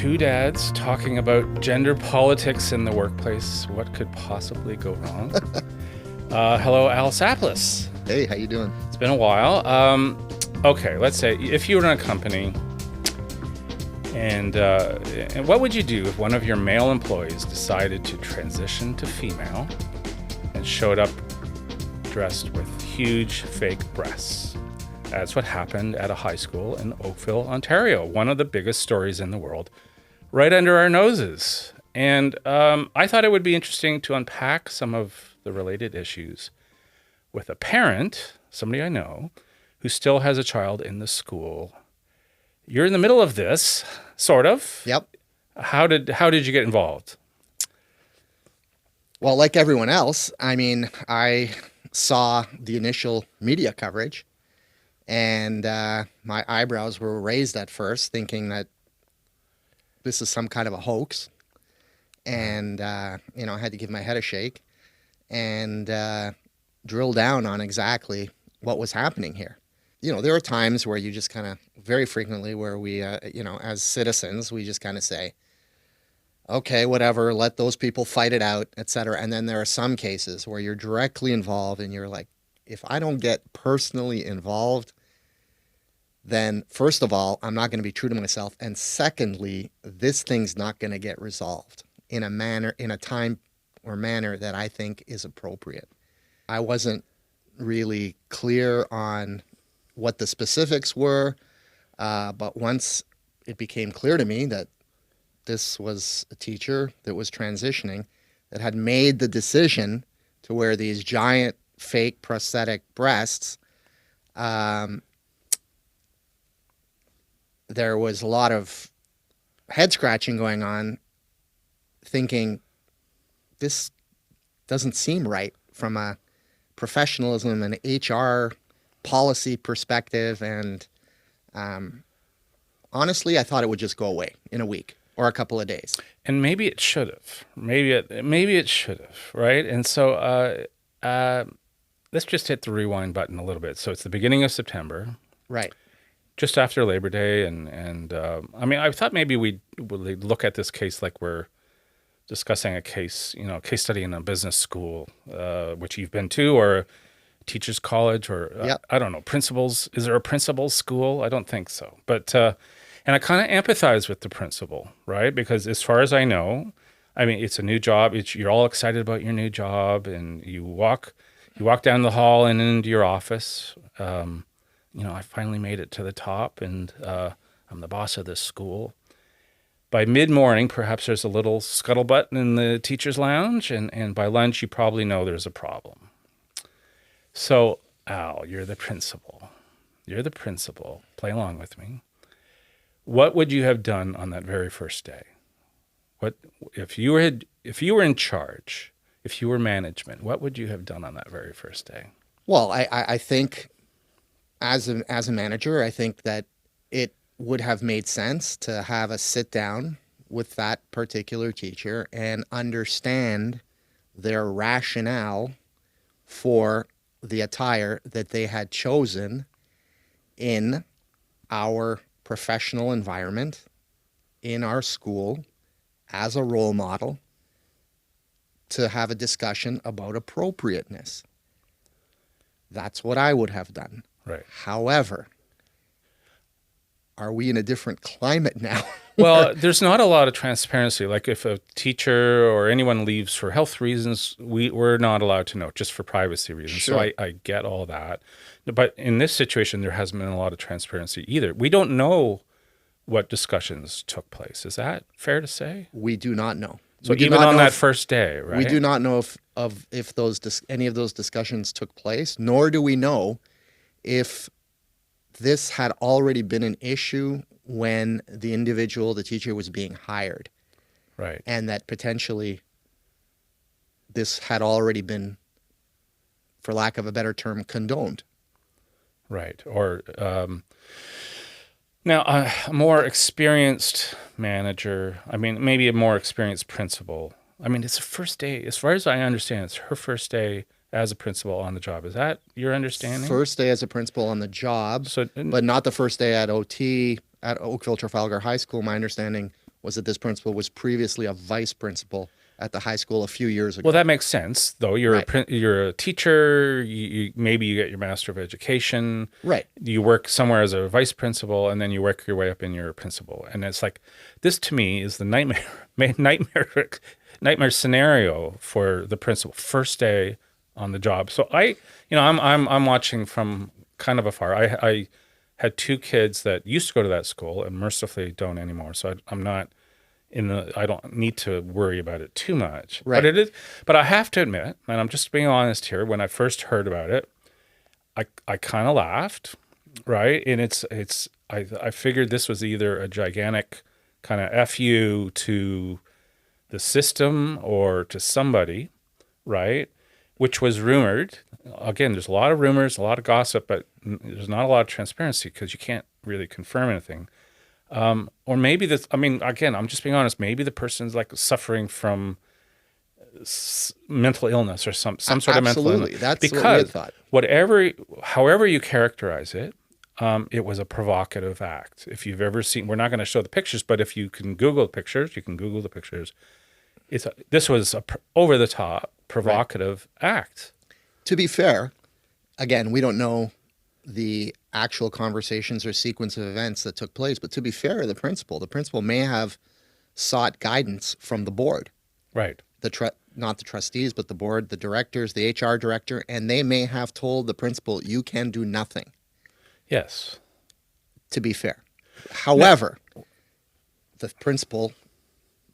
Two dads talking about gender politics in the workplace. What could possibly go wrong? Hello, Al Saplys. Hey, how you doing? It's been a while. Okay, let's say if you were in a company, and what would you do if one of your male employees decided to transition to female and showed up dressed with huge fake breasts? That's what happened at a high school in Oakville, Ontario. One of the biggest stories in the world, right under our noses. And I thought it would be interesting to unpack some of the related issues with a parent, somebody I know, who still has a child in the school. You're in the middle of this, sort of. Yep. How did you get involved? Well, like everyone else, I saw the initial media coverage, and my eyebrows were raised at first, thinking that this is some kind of a hoax. And, I had to give my head a shake and drill down on exactly what was happening here. There are times where you just kind of, very frequently, where we, as citizens, we just kind of say, okay, whatever, let those people fight it out, et cetera. And then there are some cases where you're directly involved and you're like, if I don't get personally involved, then first of all, I'm not going to be true to myself. And secondly, this thing's not going to get resolved in a time or manner that I think is appropriate. I wasn't really clear on what the specifics were, but once it became clear to me that this was a teacher that was transitioning, that had made the decision to wear these giant fake prosthetic breasts, there was a lot of head scratching going on, thinking this doesn't seem right from a professionalism and HR policy perspective. And honestly, I thought it would just go away in a week or a couple of days. And maybe it should have. Maybe it should have, right? And so let's just hit the rewind button a little bit. So it's the beginning of September. Right. Just after Labor Day. And I thought maybe we'd look at this case like we're discussing a case study in a business school, which you've been to, or teachers college, or Yep. I don't know, principals. Is there a principal's school? I don't think so. But and I kind of empathize with the principal, right? Because as far as I know, it's a new job. You're all excited about your new job, and you walk down the hall and into your office. I finally made it to the top, and I'm the boss of this school. By mid-morning, perhaps there's a little scuttlebutt in the teacher's lounge, and by lunch, you probably know there's a problem. So, Al, you're the principal. Play along with me. What would you have done on that very first day? What if you were in charge, if you were management, what would you have done on that very first day? Well, I think as a manager, I think that it would have made sense to have a sit down with that particular teacher and understand their rationale for the attire that they had chosen in our professional environment, in our school, as a role model, to have a discussion about appropriateness. That's what I would have done. Right. However, are we in a different climate now? Well, there's not a lot of transparency. Like if a teacher or anyone leaves for health reasons, we're not allowed to know, just for privacy reasons. Sure. So I get all that. But in this situation, there hasn't been a lot of transparency either. We don't know what discussions took place. Is that fair to say? We do not know. So even on that first day, right? We do not know if any of those discussions took place, nor do we know if this had already been an issue when the teacher was being hired. Right. And that potentially this had already been, for lack of a better term, condoned. Right. Or now a more experienced manager, maybe a more experienced principal. It's the first day, as far as I understand, it's her first day as a principal on the job. Is that your understanding? First day as a principal on the job, but not the first day at OT at Oakville Trafalgar High School. My understanding was that this principal was previously a vice principal at the high school a few years ago. Well, that makes sense, though. Right. You're a teacher. Maybe you get your Master of Education. Right. You work somewhere as a vice principal, and then you work your way up in your principal. And it's like, this to me is the nightmare scenario for the principal. First day on the job. So I'm watching from kind of afar. I had two kids that used to go to that school and mercifully don't anymore. So I'm not I don't need to worry about it too much. Right. But I have to admit, and I'm just being honest here, when I first heard about it, I kind of laughed, right? And I figured this was either a gigantic kind of FU to the system or to somebody, right? Which was rumored. Again, there's a lot of rumors, a lot of gossip, but there's not a lot of transparency because you can't really confirm anything. Or maybe again, I'm just being honest, maybe the person's like suffering from mental illness or some sort of mental illness. Absolutely. That's because what we had thought. however you characterize it, it was a provocative act. If you've ever seen, we're not going to show the pictures, but if you can Google the pictures, this was a over the top provocative act. To be fair, again, we don't know the actual conversations or sequence of events that took place, but to be fair to the principal may have sought guidance from the board. Right. Not the trustees, but the board, the directors, the HR director, and they may have told the principal, you can do nothing. Yes. To be fair. However, the principal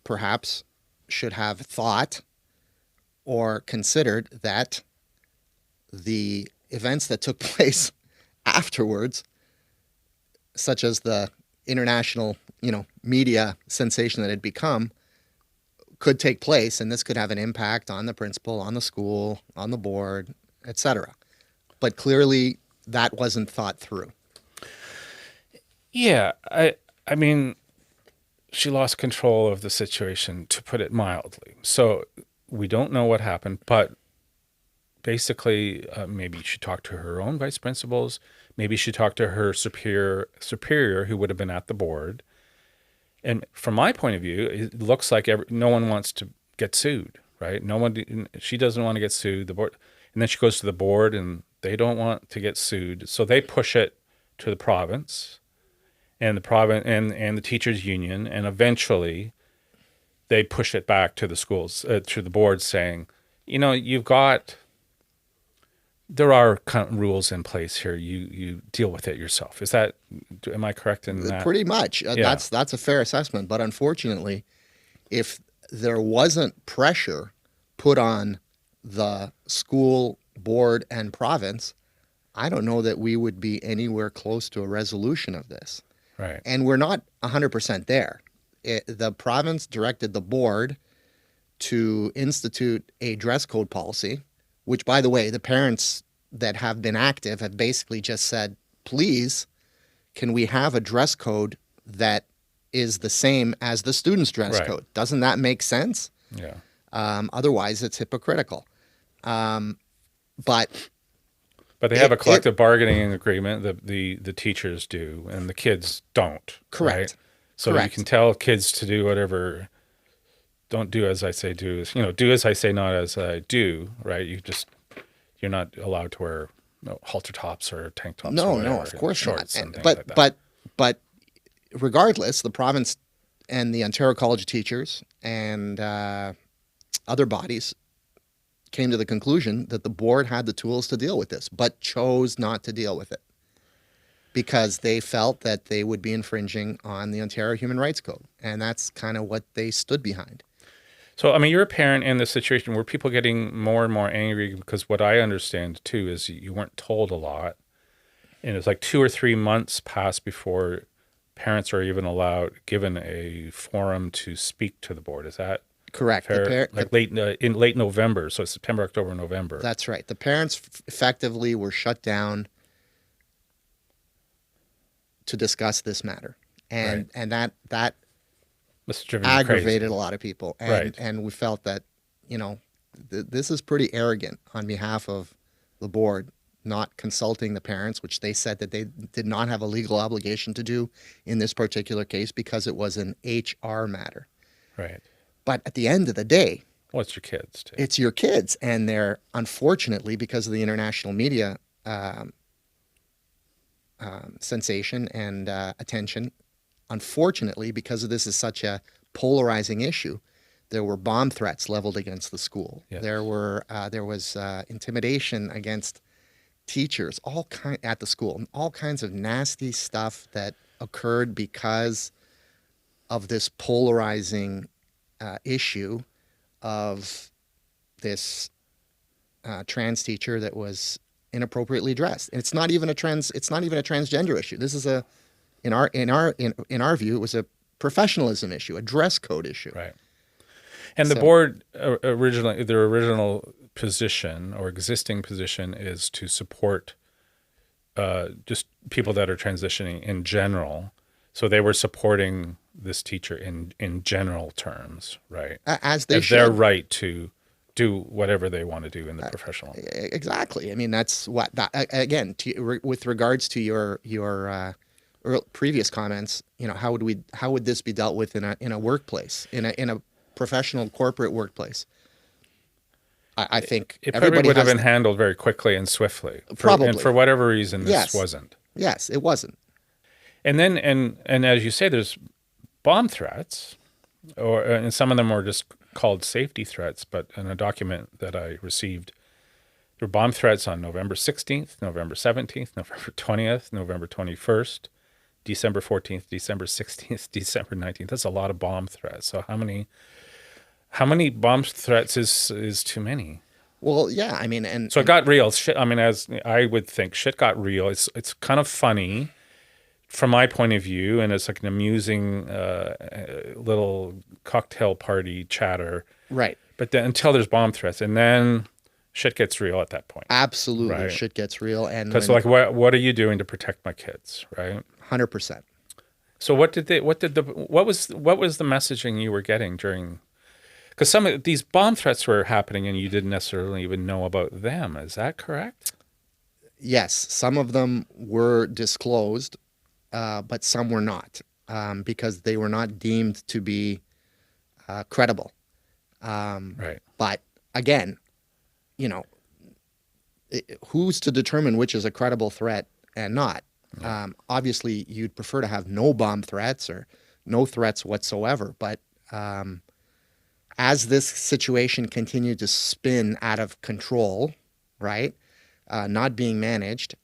perhaps should have thought or considered that the events that took place afterwards, such as the international, media sensation that had become, could take place, and this could have an impact on the principal, on the school, on the board, etc. But clearly, that wasn't thought through. Yeah, I mean, she lost control of the situation, to put it mildly. So we don't know what happened, but basically, maybe she talked to her own vice principals. Maybe she talked to her superior who would have been at the board. And from my point of view, it looks like no one wants to get sued, right? She doesn't want to get sued. The board, and then she goes to the board, and they don't want to get sued, so they push it to the province, and the teachers union, and eventually, they push it back to the schools, to the board, saying, there are kind of rules in place here. You deal with it yourself. Am I correct in that? Pretty much. Yeah. That's a fair assessment. But unfortunately, if there wasn't pressure put on the school board and province, I don't know that we would be anywhere close to a resolution of this. Right. And we're not 100% there. The province directed the board to institute a dress code policy, which, by the way, the parents that have been active have basically just said, please, can we have a dress code that is the same as the students' dress Right. code? Doesn't that make sense? Yeah. Otherwise, it's hypocritical. But they have a collective bargaining agreement that the teachers do, and the kids don't. Correct. Right? So Correct. you can tell kids to do whatever. Don't do as I say, do as I say, not as I do. Right? You're not allowed to wear halter tops or tank tops. No, or whatever, of course shorts not. and things like that. But regardless, the province and the Ontario College of Teachers and other bodies came to the conclusion that the board had the tools to deal with this, but chose not to deal with it because they felt that they would be infringing on the Ontario Human Rights Code, and that's kind of what they stood behind. So, I mean, you're a parent in this situation where people getting more and more angry because what I understand, too, is you weren't told a lot. And it's like 2 or 3 months passed before parents are even given a forum to speak to the board. Is that Correct. fair? In late November, so September, October, November. That's right. The parents effectively were shut down to discuss this matter. And that Must have driven you aggravated crazy. a lot of people. And, Right. and we felt that, this is pretty arrogant on behalf of the board not consulting the parents, which they said that they did not have a legal obligation to do in this particular case because it was an HR matter. Right. But at the end of the day, Well, it's your kids too. it's your kids, and they're, unfortunately, because of the international media sensation and attention, unfortunately, because of this is such a polarizing issue, there were bomb threats leveled against the school. Yes. There was intimidation against teachers at the school, all kinds of nasty stuff that occurred because of this polarizing issue of this trans teacher that was inappropriately dressed. And it's not even a transgender issue. This is in our view, it was a professionalism issue, a dress code issue. Right. And the board originally, their original position or existing position is to support just people that are transitioning in general. So they were supporting this teacher in general terms, right? As they as should. their right to do whatever they want to do in the professional. Exactly. I mean, that's what again, with regards to your previous comments, how would this be dealt with in a workplace, in a professional corporate workplace? I think It probably would have been handled very quickly and swiftly. Probably. And for whatever reason, this wasn't. Yes, it wasn't. And then, and as you say, there's bomb threats, and some of them were just called safety threats. But in a document that I received, there were bomb threats on November 16th, November 17th, November 20th, November 21st, December 14th, December 16th, December 19th. That's a lot of bomb threats. So how many bomb threats is too many? Well, yeah, I mean, and so it got real. Shit, I mean, as I would think, shit got real. It's kind of funny from my point of view, and it's like an amusing little cocktail party chatter. Right. But then until there's bomb threats, and then shit gets real at that point. Absolutely, right? Shit gets real. And because like, what are you doing to protect my kids, right? 100%. So what was the messaging you were getting during? Because some of these bomb threats were happening, and you didn't necessarily even know about them. Is that correct? Yes, some of them were disclosed, but some were not, because they were not deemed to be credible. Right. But again, who's to determine which is a credible threat and not? Obviously, you'd prefer to have no bomb threats or no threats whatsoever. But as this situation continued to spin out of control, right, not being managed,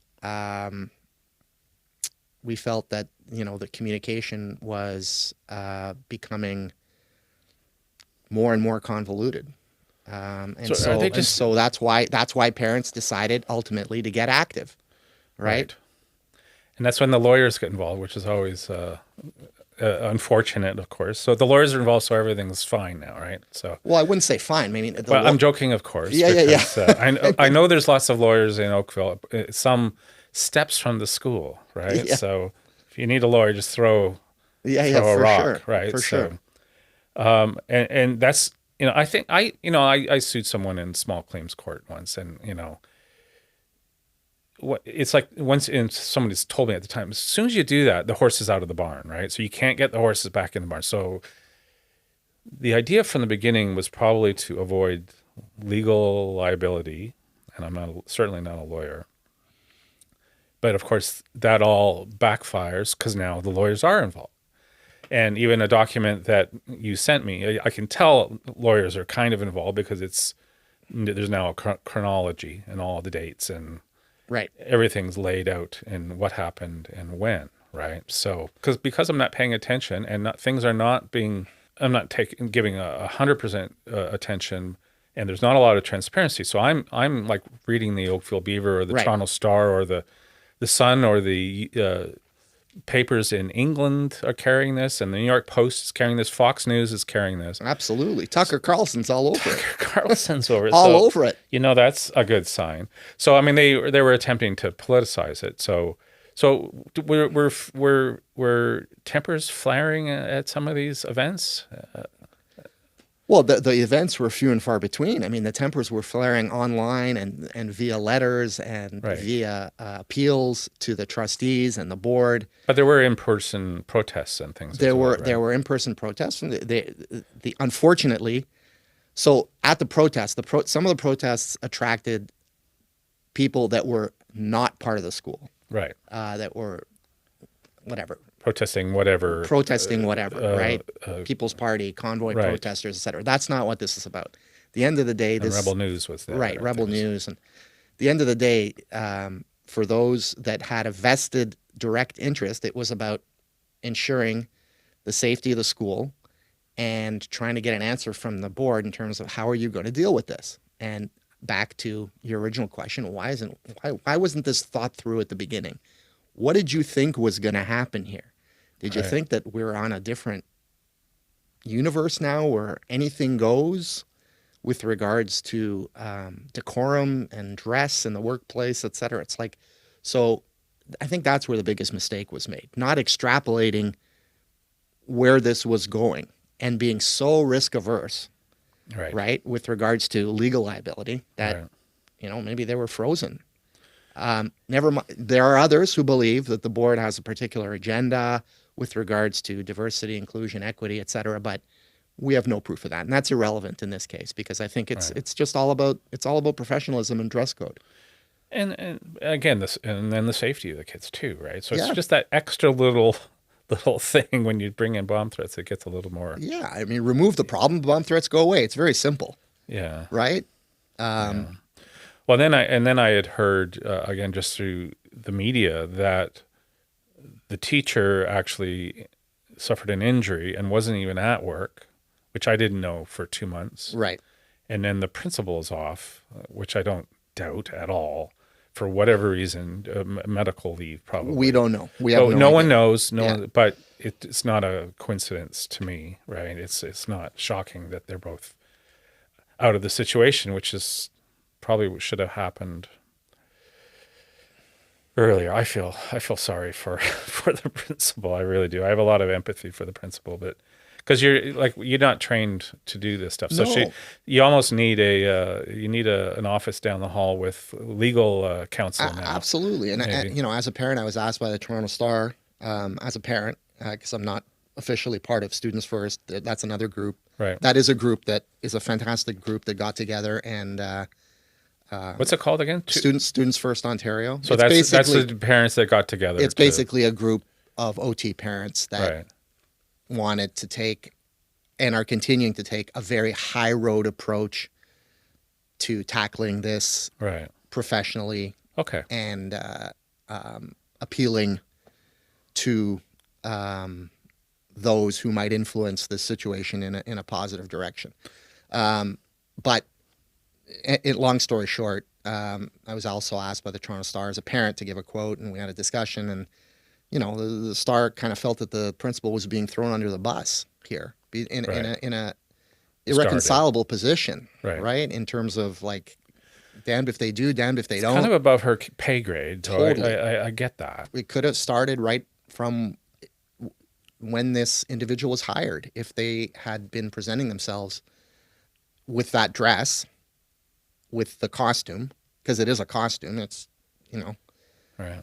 we felt that the communication was becoming more and more convoluted, so that's why parents decided ultimately to get active, right? And that's when the lawyers get involved, which is always unfortunate, of course. So the lawyers are involved, so everything's fine now, right? So well, I wouldn't say fine. I mean, I'm joking, of course. Yeah. I know there's lots of lawyers in Oakville. Some steps from the school, right? Yeah. So if you need a lawyer, just throw a for rock, sure. right? For sure. And that's I think I sued someone in small claims court once, and what it's like once somebody's told me at the time, as soon as you do that, the horse is out of the barn, right? So you can't get the horses back in the barn. So the idea from the beginning was probably to avoid legal liability, and I'm certainly not a lawyer. But of course, that all backfires because now the lawyers are involved. And even a document that you sent me, I can tell lawyers are kind of involved because there's now a chronology and all the dates and right, everything's laid out and what happened and when, right? So because I'm not paying attention and things are not being, I'm not giving 100% attention, and there's not a lot of transparency. So I'm like reading the Oakville Beaver or the Toronto Star or the Sun or the papers in England are carrying this, and the New York Post is carrying this. Fox News is carrying this. Absolutely. Tucker Carlson's all over it. Carlson's over it. Over it. That's a good sign. So I mean, they were attempting to politicize it. So were tempers flaring at some of these events? Well, the events were few and far between. I mean, the tempers were flaring online and via letters and Right. via appeals to the trustees and the board. But there were in-person protests and things as well, There right? were in-person protests. And the unfortunately, so at the protests, some of the protests attracted people that were not part of the school, Right. that were whatever, Protesting whatever. protesting whatever, right? uh, People's Party, convoy right. protesters, etc. That's not what this is about. At the end of the day, And this Rebel News was there. right, I Rebel think it was- News, and the end of the day, for those that had a vested direct interest, it was about ensuring the safety of the school and trying to get an answer from the board in terms of how are you going to deal with this. And back to your original question, why wasn't this thought through at the beginning? What did you think was going to happen here? Did you Right. think that we're on a different universe now where anything goes with regards to decorum and dress in the workplace, et cetera? It's like, so I think that's where the biggest mistake was made, not extrapolating where this was going and being so risk averse, Right. right, with regards to legal liability that, Right. maybe they were frozen. Never mind. There are others who believe that the board has a particular agenda with regards to diversity, inclusion, equity, et cetera, but we have no proof of that, and that's irrelevant in this case because I think it's just all about professionalism and dress code. And again, this and then the safety of the kids too, right? So it's Yeah. just that extra little thing when you bring in bomb threats, it gets a little more. Yeah, I mean, remove the problem, bomb threats go away. It's very simple, Yeah. right? Well, then I had heard again just through the media that the teacher actually suffered an injury and wasn't even at work, which I didn't know for 2 months. Right. And then the principal is off, which I don't doubt at all, for whatever reason, medical leave probably. We don't know. We have So no no idea. one knows. No Yeah. one, but it's not a coincidence to me, right? It's not shocking that they're both out of the situation, which is probably what should have happened earlier. I feel sorry for for the principal. I really do. I have a lot of empathy for the principal, but because you're not trained to do this stuff. So No. you almost need an office down the hall with legal counsel now. Absolutely. And, maybe. as a parent, I was asked by the Toronto Star, as a parent, because I'm not officially part of Students First. That's another group. Right. That is a group that is a fantastic group that got together and What's it called again? Students First Ontario. So It's that's the parents that got together. it's basically a group of OT parents that right. wanted to take and are continuing to take a very high road approach to tackling this Right. professionally Okay. and appealing to those who might influence this situation in a positive direction. But long story short, I was also asked by the Toronto Star as a parent to give a quote, and we had a discussion. And the Star kind of felt that the principal was being thrown under the bus here, in a irreconcilable position, Right. in terms of like, damned if they do, damned if they don't. Kind of above her pay grade. So Totally. I get that. We could have started right from when this individual was hired. If they had been presenting themselves with that dress, with the costume, because it is a costume. It's, Right.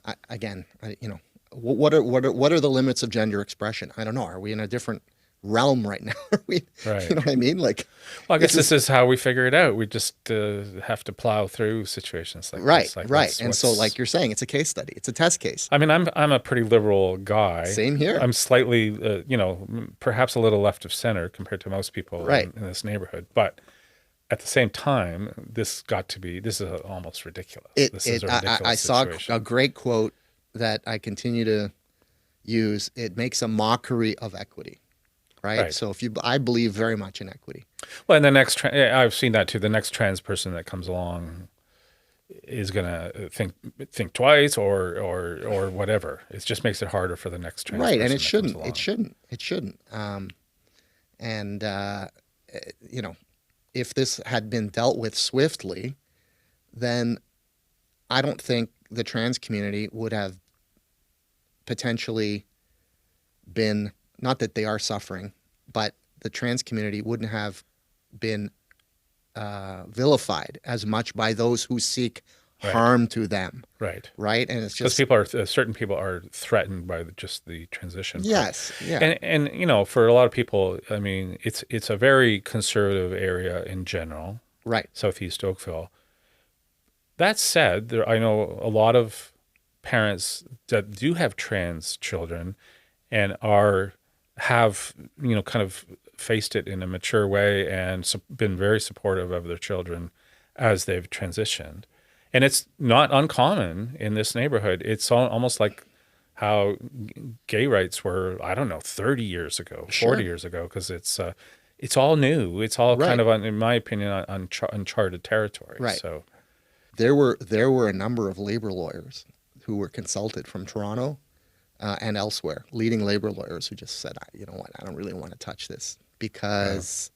what are the limits of gender expression? I don't know. Are we in a different realm right now? Are we, Right. You know what I mean? Like, Well, I guess this is how we figure it out. We just have to plow through situations like right, this. Like right. And so, like you're saying, it's a case study. It's a test case. I mean, I'm a pretty liberal guy. Same here. I'm slightly, perhaps a little left of center compared to most people Right. in this neighborhood. But at the same time, this is almost ridiculous. This is a ridiculous I saw situation. a great quote that I continue to use. It makes a mockery of equity. Right. So I believe very much in equity. Well, and the next, I've seen that too. The next trans person that comes along is gonna think twice or whatever. It just makes it harder for the next trans Right, person and that it shouldn't. comes along. It shouldn't. If this had been dealt with swiftly, then I don't think the trans community would have potentially been, not that they are suffering, but the trans community wouldn't have been vilified as much by those who seek Right. harm to them, Right. right? And it's Because just people are certain people are threatened by just the transition part. yes, yeah, And you know, for a lot of people, I mean, it's a very conservative area in general, right, Southeast Oakville. That said, I know a lot of parents that do have trans children and have, you know, kind of faced it in a mature way and been very supportive of their children as they've transitioned. And it's not uncommon in this neighborhood. It's almost like how gay rights were, I don't know, 30 years ago, 40 sure, years ago, because it's all new. It's all kind right, of, in my opinion, uncharted territory. right. So, There were a number of labor lawyers who were consulted from Toronto and elsewhere, leading labor lawyers who just said, you know what, I don't really want to touch this yeah, because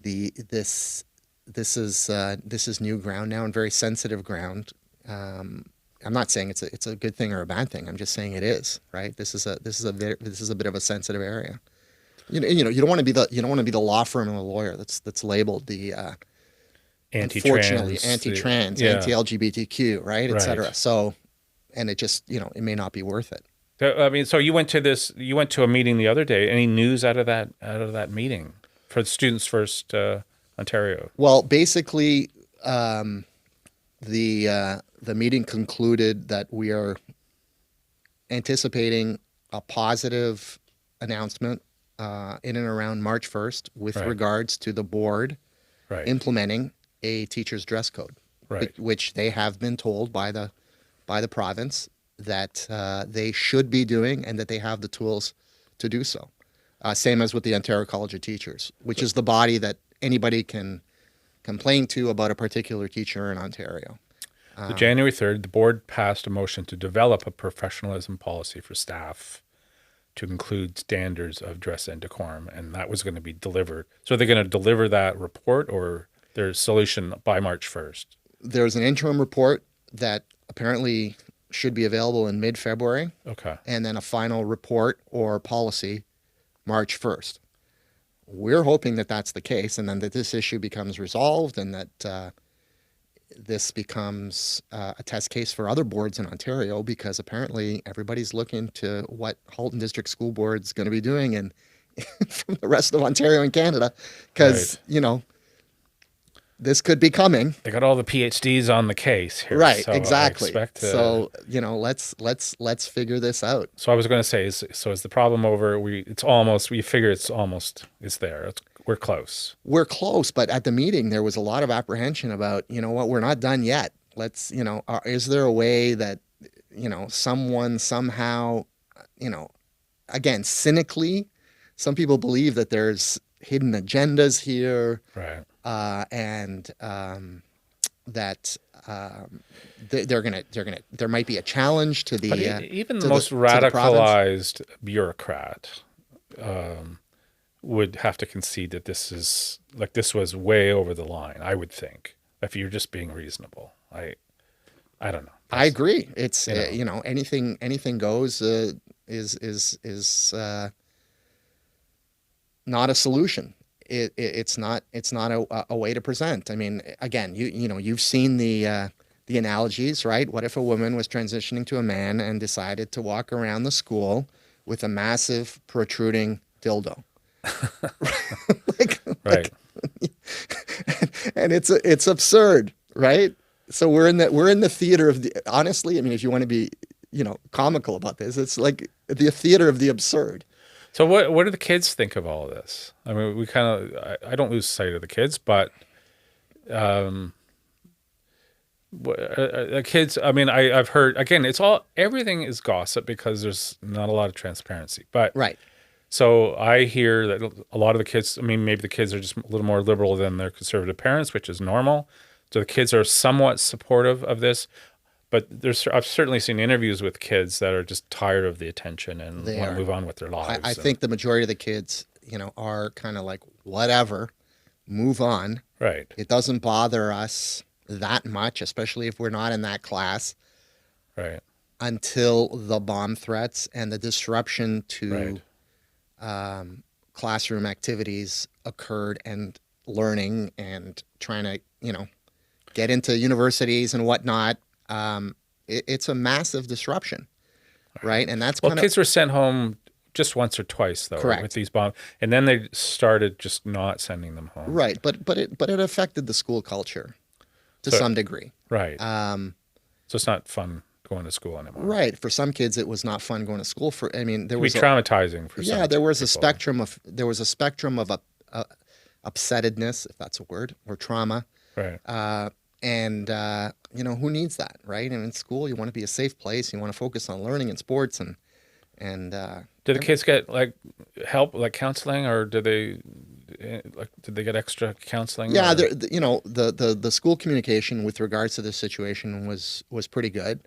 the this is new ground now and very sensitive ground. I'm not saying it's a good thing or a bad thing. I'm just saying it is, right. This is a bit of a sensitive area. You don't want to be the law firm and the lawyer that's labeled the unfortunately anti-trans, anti-trans, yeah, anti-LGBTQ, right, et right. cetera. So, and it just it may not be worth it. I mean, so you went to a meeting the other day. Any news out of that meeting for the Students First Ontario? Well, basically, the meeting concluded that we are anticipating a positive announcement in and around March 1st with Right, regards to the board right, implementing a teacher's dress code, right. which they have been told by the province that they should be doing and that they have the tools to do so. Same as with the Ontario College of Teachers, which is the body that anybody can complain to about a particular teacher in Ontario. So January 3rd, the board passed a motion to develop a professionalism policy for staff to include standards of dress and decorum, and that was going to be delivered. So are they going to deliver that report or their solution by March 1st? There's an interim report that apparently should be available in mid-February, Okay. and then a final report or policy March 1st. We're hoping that that's the case, and then that this issue becomes resolved, and that this becomes a test case for other boards in Ontario, because apparently everybody's looking to what Halton District School Board's going to be doing and from the rest of Ontario and Canada, because Right. this could be coming. They got all the PhDs on the case here. Right, So I exactly. expect So, let's figure this out. so I was going to say, is the problem over? We figure it's there. We're close. We're close, but at the meeting there was a lot of apprehension about, what, we're not done yet. Is there a way that, someone somehow, again, cynically, some people believe that there's hidden agendas here, Right. and that there might be a challenge to But the even the to most the province. radicalized bureaucrat would have to concede that this was way over the line. I would think if you're just being reasonable. I don't know. I agree. It's you know. anything goes is not a solution. It's not a way to present. I mean, again, you've seen the analogies, right? What if a woman was transitioning to a man and decided to walk around the school with a massive protruding dildo? like, Right. and it's absurd, right? So we're in the theater of the, honestly, I mean, if you want to be, comical about this, it's like the theater of the absurd. So what do the kids think of all of this? I mean, we kind of I don't lose sight of the kids, but the kids. I mean, I've heard again. Everything is gossip because there's not a lot of transparency. But Right. so I hear that a lot of the kids. I mean, maybe the kids are just a little more liberal than their conservative parents, which is normal. So the kids are somewhat supportive of this. But I've certainly seen interviews with kids that are just tired of the attention and They want to are. move on with their lives. I think the majority of the kids, are kind of like, whatever, move on. Right. It doesn't bother us that much, especially if we're not in that class, Right. until the bomb threats and the disruption to Right. classroom activities occurred. And learning and trying to, get into universities and whatnot, it's a massive disruption, right? And that's Well, kind of kids were sent home just once or twice though correct. with these bombs, and then they started just not sending them home. Right, but it affected the school culture to So some degree. right, so it's not fun going to school anymore. Right, for some kids, it was not fun going to school. There It can be was traumatizing for some there was a people. spectrum of upsettedness, if that's a word, or trauma. Right. And who needs that, right? And in school, you want to be a safe place. You want to focus on learning and sports, and Did the kids get like help, like counseling, or did they get extra counseling? yeah, or- the school communication with regards to this situation was pretty good,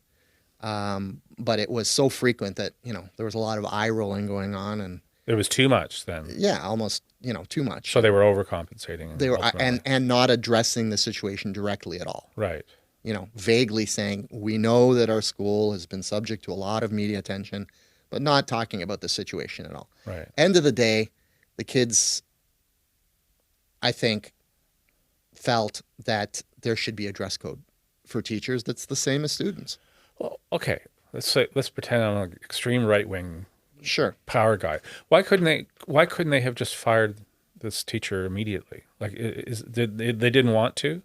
but it was so frequent that there was a lot of eye rolling going on, and it was too much then. yeah, almost too much. So they were overcompensating. They were ultimately. and not addressing the situation directly at all. Right. Vaguely saying, we know that our school has been subject to a lot of media attention, but not talking about the situation at all. Right. End of the day, the kids, I think, felt that there should be a dress code for teachers that's the same as students. Well, okay. Let's pretend I'm an extreme right wing Sure. power guy. Why couldn't they have just fired this teacher immediately? Like, they didn't want to?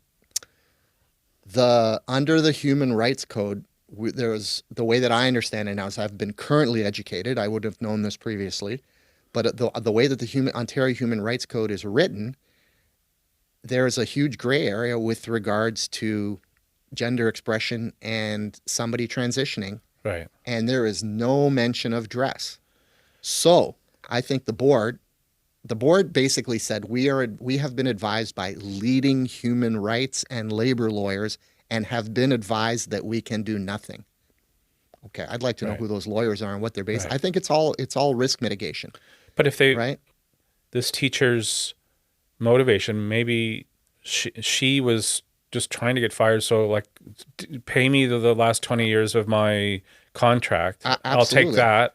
Under the Human Rights Code, there's the way that I understand it now is I've been currently educated. I would have known this previously, but the way that the Ontario Human Rights Code is written, there's a huge gray area with regards to gender expression and somebody transitioning, Right. and there is no mention of dress. So I think the board basically said we have been advised by leading human rights and labor lawyers and have been advised that we can do nothing. Okay, I'd like to know Right. who those lawyers are and what they're based. Right. I think it's all risk mitigation, But if they right? this teacher's motivation, maybe she was just trying to get fired, so like pay me the last 20 years of my contract. I'll take Absolutely. that.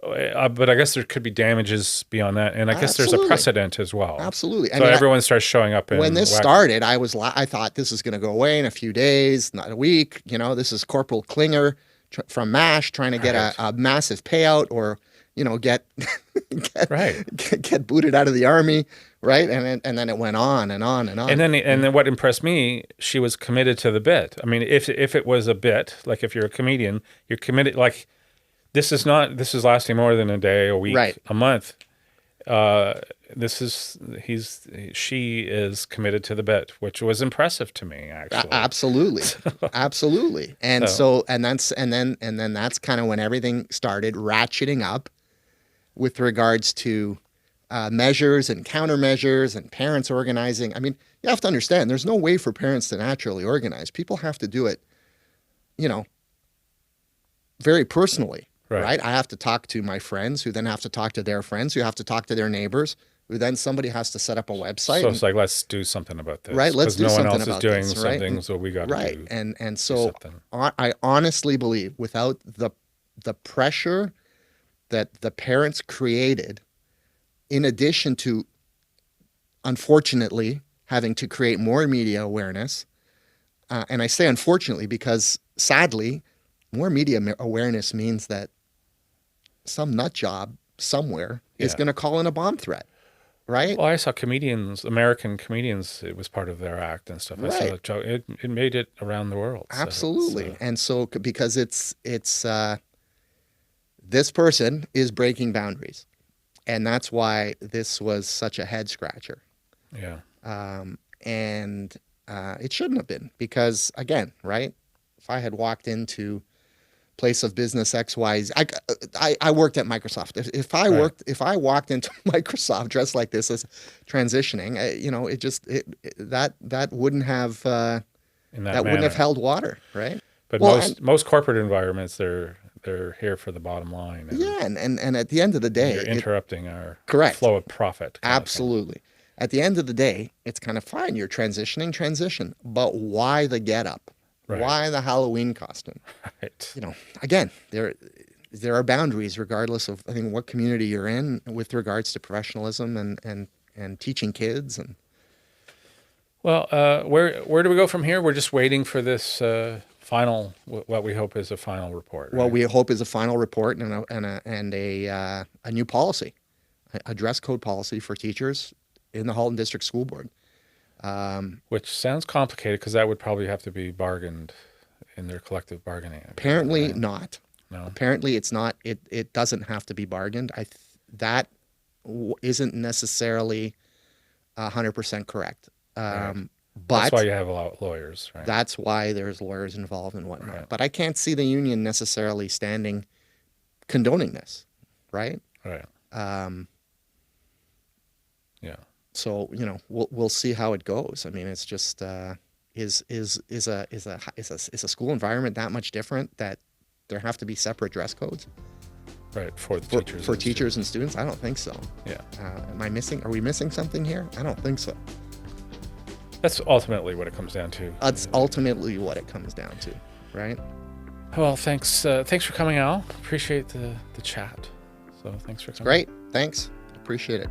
But I guess there could be damages beyond that, and I guess there's a Absolutely. precedent as well. Absolutely. So everyone starts showing up. When this whack- started, I thought this is going to go away in a few days, not a week. This is Corporal Klinger from MASH trying to get Right. a massive payout, or get Right. get booted out of the army, right? And then it went on and on and on. And then what impressed me, she was committed to the bit. I mean, if it was a bit, like if you're a comedian, you're committed. Like this is lasting more than a day, a week, Right. a month. She is committed to the bit, which was impressive to me, actually. Absolutely, absolutely. And and then that's kind of when everything started ratcheting up with regards to measures and countermeasures and parents organizing. I mean, you have to understand, there's no way for parents to naturally organize. People have to do it, very personally, right? I have to talk to my friends, who then have to talk to their friends, who have to talk to their neighbors, who then somebody has to set up a website. So it's like, let's do something about this. Right, let's do because no one something else about is doing this, right? something, so we got to right, do and so something. I honestly believe without the pressure that the parents created, in addition to, unfortunately, having to create more media awareness, and I say unfortunately because sadly, more media awareness means that some nut job somewhere is Yeah. going to call in a bomb threat, right? Well, I saw American comedians. It was part of their act and stuff. I saw Right. it. It made it around the world. So Absolutely. And so because it's this person is breaking boundaries, and that's why this was such a head scratcher. yeah. And it shouldn't have been, because again, right? If I had walked into place of business XYZ, I worked at Microsoft. If I walked into Microsoft dressed like this as transitioning, that wouldn't have In that wouldn't have manner. held water, right? But Well, most corporate environments, they're here for the bottom line. And Yeah, and at the end of the day, you're interrupting our Correct. flow of profit. kind of thing. absolutely. At the end of the day, it's kind of fine. You're transition, but why the get up? Right. Why the Halloween costume? Right. Again, there are boundaries regardless of, I think, what community you're in with regards to professionalism and teaching kids. And Well, where do we go from here? We're just waiting for this final, what we hope is a final report. What Right? we hope is a final report and a new policy, a dress code policy for teachers in the Halton District School Board. Which sounds complicated because that would probably have to be bargained in their collective bargaining. Apparently right? not. No. Apparently it's not. It doesn't have to be bargained. That isn't necessarily 100% correct. Right. But That's why you have a lot of lawyers, right? that's why there's lawyers involved and whatnot. Right. But I can't see the union necessarily condoning this, right? Right. Yeah. So we'll see how it goes. I mean, it's just is a school environment that much different that there have to be separate dress codes Right. For the teachers. for and teachers and students? I don't think so. students. Yeah. Am I missing? Are we missing something here? I don't think so. That's ultimately what it comes down to. That's ultimately what it comes down to, right? Well, thanks. Thanks for coming, Al. Appreciate the chat. So thanks for coming. Great. Thanks. Appreciate it.